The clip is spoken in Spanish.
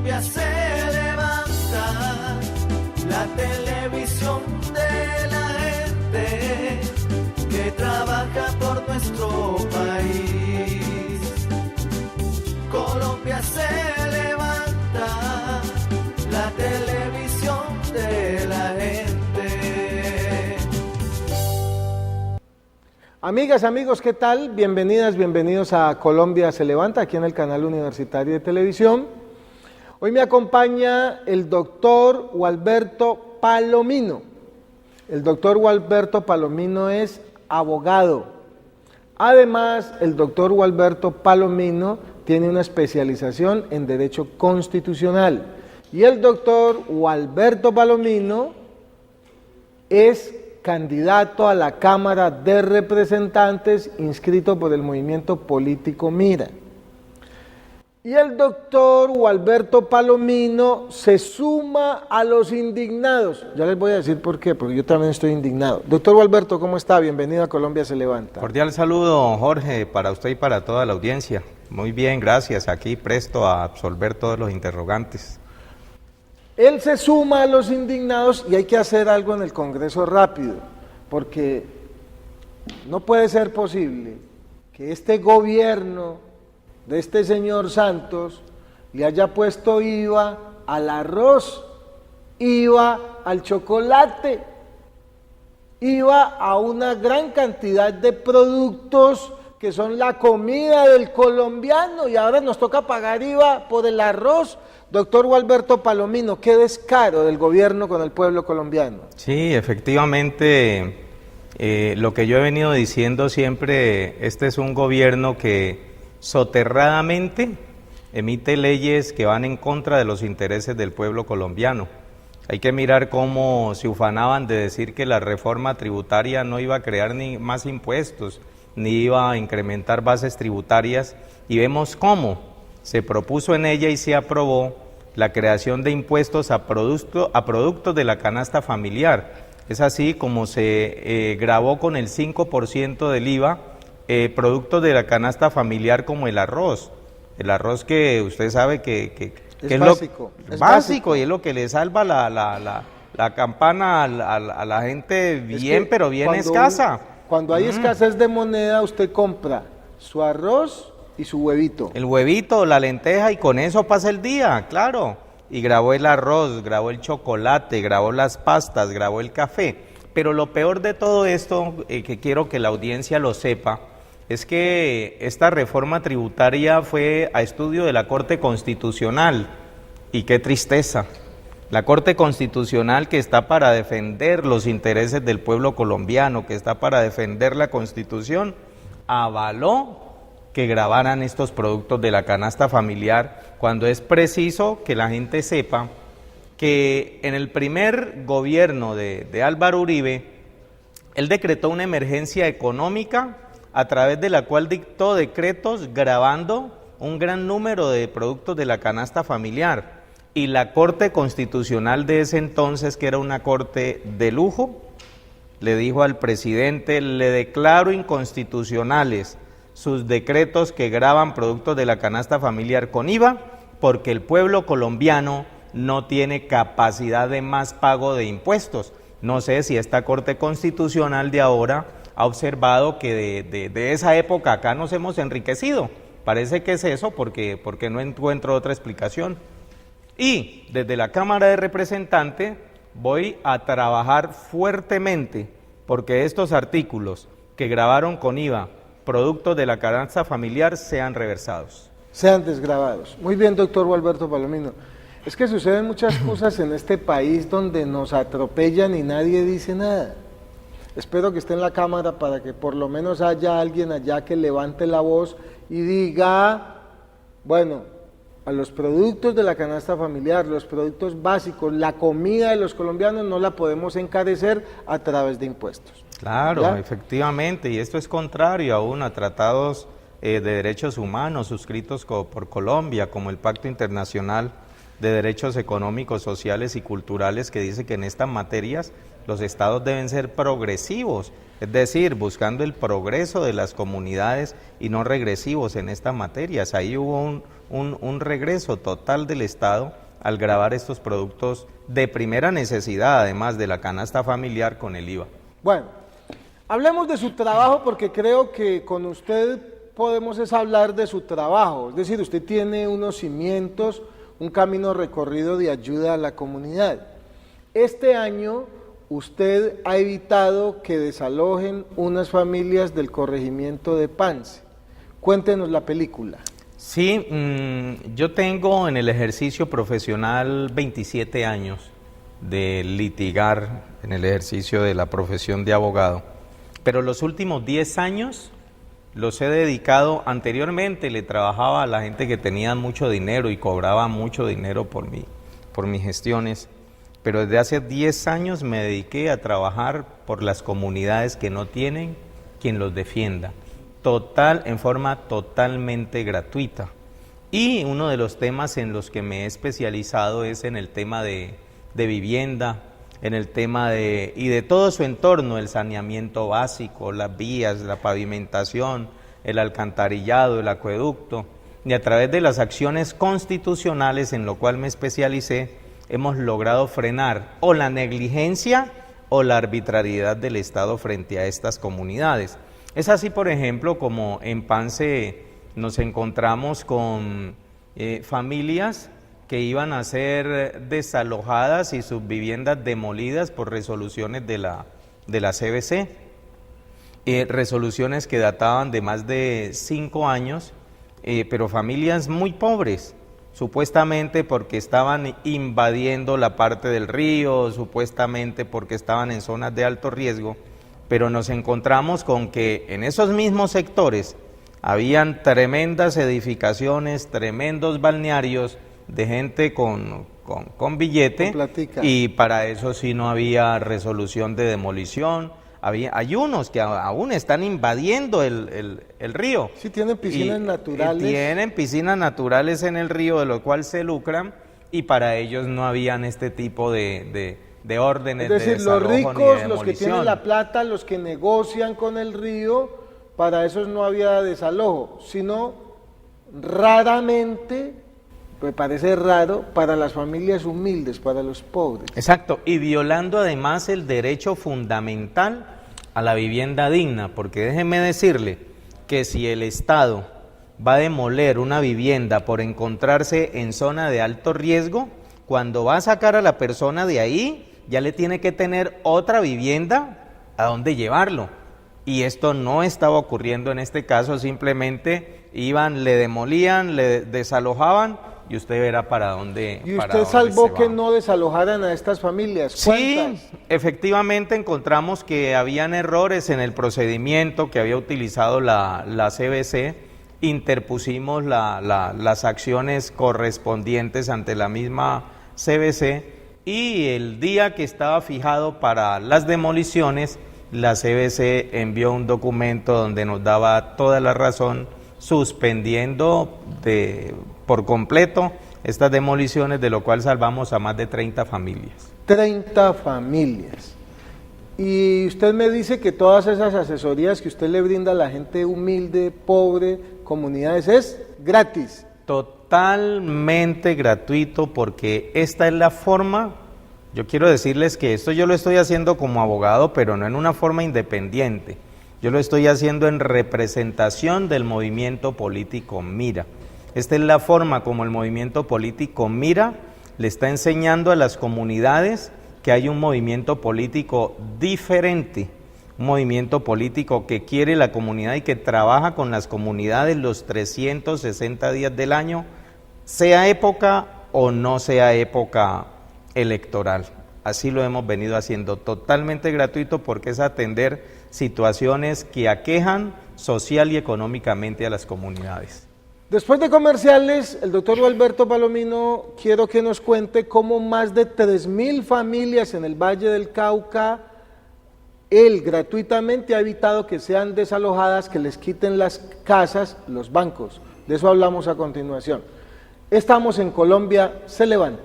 Colombia se levanta, la televisión de la gente que trabaja por nuestro país. Colombia se levanta, la televisión de la gente. Amigas, amigos, ¿qué tal? Bienvenidas, bienvenidos a Colombia se levanta, aquí en el canal universitario de televisión. Hoy me acompaña el doctor Gualberto Palomino. El doctor Gualberto Palomino es abogado. Además, el doctor Gualberto Palomino tiene una especialización en Derecho Constitucional. Y el doctor Gualberto Palomino es candidato a la Cámara de Representantes inscrito por el movimiento político Mira. Y el doctor Gualberto Palomino se suma a los indignados. Ya les voy a decir por qué, porque yo también estoy indignado. Doctor Gualberto, ¿cómo está? Bienvenido a Colombia se levanta. Cordial saludo, Jorge, para usted y para toda la audiencia. Muy bien, gracias. Aquí presto a absolver todos los interrogantes. Él se suma a los indignados y hay que hacer algo en el Congreso rápido, porque no puede ser posible que este gobierno de este señor Santos le haya puesto IVA al arroz, IVA al chocolate, IVA a una gran cantidad de productos que son la comida del colombiano y ahora nos toca pagar IVA por el arroz. Doctor Gualberto Palomino, qué descaro del gobierno con el pueblo colombiano. Sí, efectivamente, lo que yo he venido diciendo siempre, este es un gobierno que soterradamente emite leyes que van en contra de los intereses del pueblo colombiano. Hay que mirar cómo se ufanaban de decir que la reforma tributaria no iba a crear ni más impuestos, ni iba a incrementar bases tributarias, y vemos cómo se propuso en ella y se aprobó la creación de impuestos a productos de la canasta familiar. Es así como se gravó con el 5% del IVA productos de la canasta familiar como el arroz que usted sabe que es básico, es básico y es lo que le salva la campana a la gente bien, pero bien escasa. Cuando hay escasez de moneda, usted compra su arroz y su huevito. El huevito, la lenteja, y con eso pasa el día, claro. Y grabó el arroz, grabó el chocolate, grabó las pastas, grabó el café. Pero lo peor de todo esto, que quiero que la audiencia lo sepa, es que esta reforma tributaria fue a estudio de la Corte Constitucional. Y qué tristeza. La Corte Constitucional, que está para defender los intereses del pueblo colombiano, que está para defender la Constitución, avaló que gravaran estos productos de la canasta familiar, cuando es preciso que la gente sepa que en el primer gobierno de Álvaro Uribe, él decretó una emergencia económica a través de la cual dictó decretos gravando un gran número de productos de la canasta familiar. Y la Corte Constitucional de ese entonces, que era una corte de lujo, le dijo al presidente: le declaro inconstitucionales sus decretos que gravan productos de la canasta familiar con IVA, porque el pueblo colombiano no tiene capacidad de más pago de impuestos. No sé si esta Corte Constitucional de ahora ha observado que de esa época acá nos hemos enriquecido. Parece que es eso, porque no encuentro otra explicación. Y desde la Cámara de Representantes voy a trabajar fuertemente porque estos artículos que gravaron con IVA productos de la canasta familiar sean reversados. Sean desgravados. Muy bien, doctor Gualberto Palomino. Es que suceden muchas cosas en este país donde nos atropellan y nadie dice nada. Espero que esté en la Cámara para que por lo menos haya alguien allá que levante la voz y diga, bueno, a los productos de la canasta familiar, los productos básicos, la comida de los colombianos no la podemos encarecer a través de impuestos. Claro, ¿ya? Efectivamente, y esto es contrario aún a tratados de derechos humanos suscritos por Colombia, como el Pacto Internacional de Derechos Económicos, Sociales y Culturales, que dice que en estas materias los estados deben ser progresivos, es decir, buscando el progreso de las comunidades y no regresivos en estas materias. Ahí hubo un regreso total del Estado al gravar estos productos de primera necesidad, además de la canasta familiar con el IVA. Bueno, hablemos de su trabajo porque creo que con usted podemos hablar de su trabajo. Es decir, usted tiene unos cimientos, un camino recorrido de ayuda a la comunidad. Este año usted ha evitado que desalojen unas familias del corregimiento de Pance. Cuéntenos la película. Sí, yo tengo en el ejercicio profesional 27 años de litigar en el ejercicio de la profesión de abogado, pero los últimos 10 años los he dedicado. Anteriormente le trabajaba a la gente que tenía mucho dinero y cobraba mucho dinero por mis gestiones, pero desde hace 10 años me dediqué a trabajar por las comunidades que no tienen quien los defienda, en forma totalmente gratuita. Y uno de los temas en los que me he especializado es en el tema de vivienda, en el tema y de todo su entorno, el saneamiento básico, las vías, la pavimentación, el alcantarillado, el acueducto, y a través de las acciones constitucionales en lo cual me especialicé, hemos logrado frenar o la negligencia o la arbitrariedad del Estado frente a estas comunidades. Es así, por ejemplo, como en Pance nos encontramos con familias que iban a ser desalojadas y sus viviendas demolidas por resoluciones de la CBC, resoluciones que databan de más de 5 años, pero familias muy pobres, supuestamente porque estaban invadiendo la parte del río, supuestamente porque estaban en zonas de alto riesgo, pero nos encontramos con que en esos mismos sectores habían tremendas edificaciones, tremendos balnearios de gente con billete, y para eso sí no había resolución de demolición. Hay unos que aún están invadiendo el río. Sí, tienen piscinas naturales. Tienen piscinas naturales en el río, de lo cual se lucran, y para ellos no habían este tipo de órdenes de desalojo. Es decir, los ricos, los que tienen la plata, los que negocian con el río, para esos no había desalojo, sino raramente, me parece raro, para las familias humildes, para los pobres. Exacto, y violando además el derecho fundamental a la vivienda digna, porque déjeme decirle que si el Estado va a demoler una vivienda por encontrarse en zona de alto riesgo, cuando va a sacar a la persona de ahí, ya le tiene que tener otra vivienda a donde llevarlo. Y esto no estaba ocurriendo en este caso, simplemente iban, le demolían, le desalojaban, y usted verá para dónde. ¿Y usted salvó que no desalojaran a estas familias? ¿Cuántas? Sí, efectivamente encontramos que habían errores en el procedimiento que había utilizado la CBC, interpusimos las acciones correspondientes ante la misma CBC, y el día que estaba fijado para las demoliciones, la CBC envió un documento donde nos daba toda la razón, suspendiendo por completo estas demoliciones, de lo cual salvamos a más de 30 familias. 30 familias. Y usted me dice que todas esas asesorías que usted le brinda a la gente humilde, pobre, comunidades, es gratis. Totalmente gratuito, porque esta es la forma. Yo quiero decirles que esto yo lo estoy haciendo como abogado, pero no en una forma independiente. Yo lo estoy haciendo en representación del movimiento político Mira. Esta es la forma como el movimiento político Mira le está enseñando a las comunidades que hay un movimiento político diferente, un movimiento político que quiere la comunidad y que trabaja con las comunidades los 360 días del año, sea época o no sea época electoral. Así lo hemos venido haciendo, totalmente gratuito, porque es atender situaciones que aquejan social y económicamente a las comunidades. Después de comerciales, el doctor Gualberto Palomino, quiero que nos cuente cómo más de 3.000 familias en el Valle del Cauca, él gratuitamente ha evitado que sean desalojadas, que les quiten las casas, los bancos. De eso hablamos a continuación. Estamos en Colombia se levanta.